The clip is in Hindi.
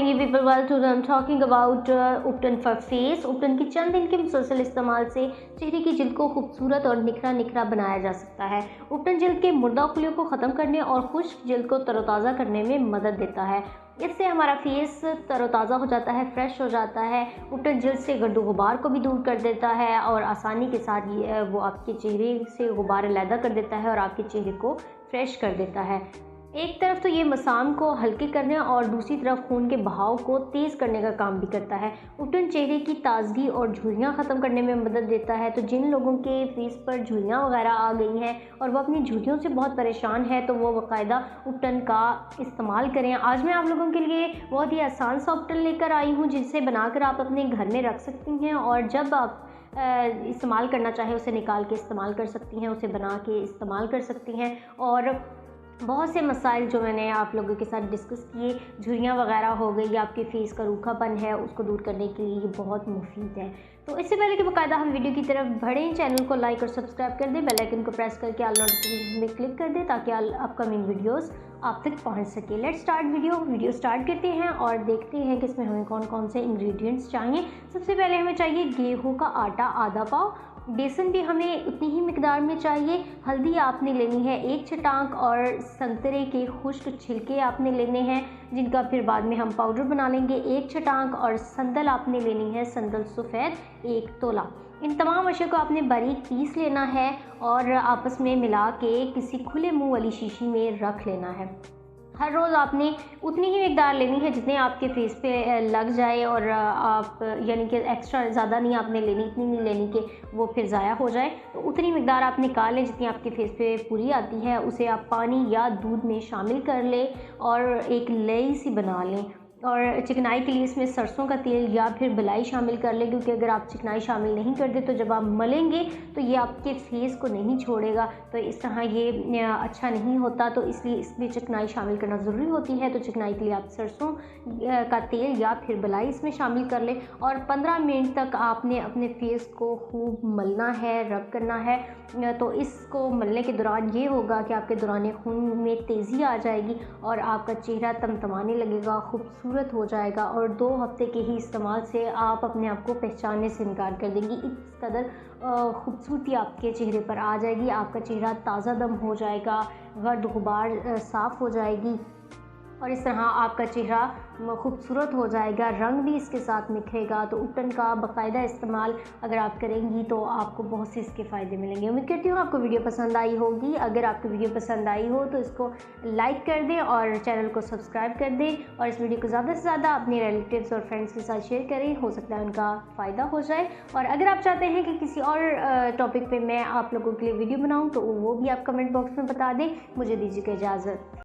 Morning you people, well today I am talking about ubtan for face. उपटन की चंद दिन के मुसलसल इस्तेमाल से चेहरे की जिल्द को खूबसूरत और निखरा निखरा बनाया जा सकता है। उपटन जिल्द के मुर्दा खुलियों को ख़त्म करने और खुश्क जिल्द को तरोताज़ा करने में मदद देता है। इससे हमारा फेस तरोताज़ा हो जाता है, फ्रेश हो जाता है। उपटन जिल्द से गर्दो गुबार को भी दूर कर देता है और आसानी के साथ वो आपके चेहरे से गुबार अलहदा कर देता है और आपके चेहरे को फ्रेश कर देता है। एक तरफ तो ये मसाम को हल्के करने और दूसरी तरफ खून के बहाव को तेज़ करने का काम भी करता है। उपटन चेहरे की ताजगी और झुर्रियाँ ख़त्म करने में मदद देता है। तो जिन लोगों के फेस पर झुर्रियाँ वगैरह आ गई हैं और वो अपनी झुर्रियों से बहुत परेशान है, तो वो बाकायदा उपटन का इस्तेमाल करें। आज मैं आप लोगों के लिए बहुत ही आसान सा उपटन लेकर आई हूँ, जिसे बनाकर आप अपने घर में रख सकती हैं और जब आप इस्तेमाल करना चाहें उसे निकाल के इस्तेमाल कर सकती हैं, उसे बना के इस्तेमाल कर सकती हैं। और बहुत से मसाइल जो मैंने आप लोगों के साथ डिस्कस किए, झुर्रियाँ वगैरह हो गई, आपके फेस का रूखापन है, उसको दूर करने के लिए ये बहुत मुफीद है। तो इससे पहले कि बाकायदा हम वीडियो की तरफ बढ़ें, चैनल को लाइक और सब्सक्राइब कर दें, बेल आइकन को प्रेस करके ऑल नोटिफिकेशन में क्लिक कर दें ताकि अपकमिंग वीडियोस आप तक पहुंच सके। लेट्स स्टार्ट वीडियो स्टार्ट करते हैं और देखते हैं कि इसमें हमें कौन कौन से इंग्रेडिएंट्स चाहिए। सबसे पहले हमें चाहिए गेहूं का आटा आधा पाव, बेसन भी हमें उतनी ही मिकदार में चाहिए। हल्दी आपने लेनी है 1 छटांक और संतरे के खुश्क छिलके आपने लेने हैं, जिनका फिर बाद में हम पाउडर बना लेंगे 1 छटांक। और संदल आपने लेनी है, संदल सफ़ेद 1 तोला। इन तमाम अशे को आपने बारीक पीस लेना है और आपस में मिला के किसी खुले मुंह वाली शीशी में रख लेना है। हर रोज़ आपने उतनी ही मिकदार लेनी है जितने आपके फेस पे लग जाए, और आप यानी कि एक्स्ट्रा ज़्यादा नहीं आपने लेनी, इतनी नहीं लेनी कि वो फिर ज़ाया हो जाए। तो उतनी मिकदार आप निकाल लें जितनी आपके फेस पे पूरी आती है। उसे आप पानी या दूध में शामिल कर लें और एक लेई सी बना लें। और चिकनाई के लिए इसमें सरसों का तेल या फिर बिलाई शामिल कर लें, क्योंकि अगर आप चिकनाई शामिल नहीं करते तो जब आप मलेंगे तो ये आपके फेस को नहीं छोड़ेगा, तो इस तरह ये अच्छा नहीं होता। तो इसलिए इसमें चिकनाई शामिल करना ज़रूरी होती है। तो चिकनाई के लिए आप सरसों का तेल या फिर बिलाई इसमें शामिल कर लें और 15 मिनट तक आपने अपने फेस को खूब मलना है, रब करना है। तो इसको मलने के दौरान ये होगा कि आपके दौरान खून में तेज़ी आ जाएगी और आपका चेहरा तमतमाने लगेगा, खूबसूरत हो जाएगा। और 2 हफ्ते के ही इस्तेमाल से आप अपने आप को पहचानने से इनकार कर देंगी। इस कदर खूबसूरती आपके चेहरे पर आ जाएगी, आपका चेहरा ताज़ा दम हो जाएगा, गर्द गुबार साफ़ हो जाएगी और इस तरह आपका चेहरा खूबसूरत हो जाएगा, रंग भी इसके साथ निखरेगा। तो उपटन का बाकायदा इस्तेमाल अगर आप करेंगी तो आपको बहुत से इसके फ़ायदे मिलेंगे। उम्मीद करती हूँ आपको वीडियो पसंद आई होगी। अगर आपको वीडियो पसंद आई हो तो इसको लाइक कर दें और चैनल को सब्सक्राइब कर दें और इस वीडियो को ज़्यादा से ज़्यादा अपने रिलेटिव्स और फ्रेंड्स के साथ शेयर करें, हो सकता है उनका फ़ायदा हो जाए। और अगर आप चाहते हैं कि किसी और टॉपिक पर मैं आप लोगों के लिए वीडियो बनाऊँ तो वो भी आप कमेंट बॉक्स में बता दें। मुझे दीजिएगा इजाज़त।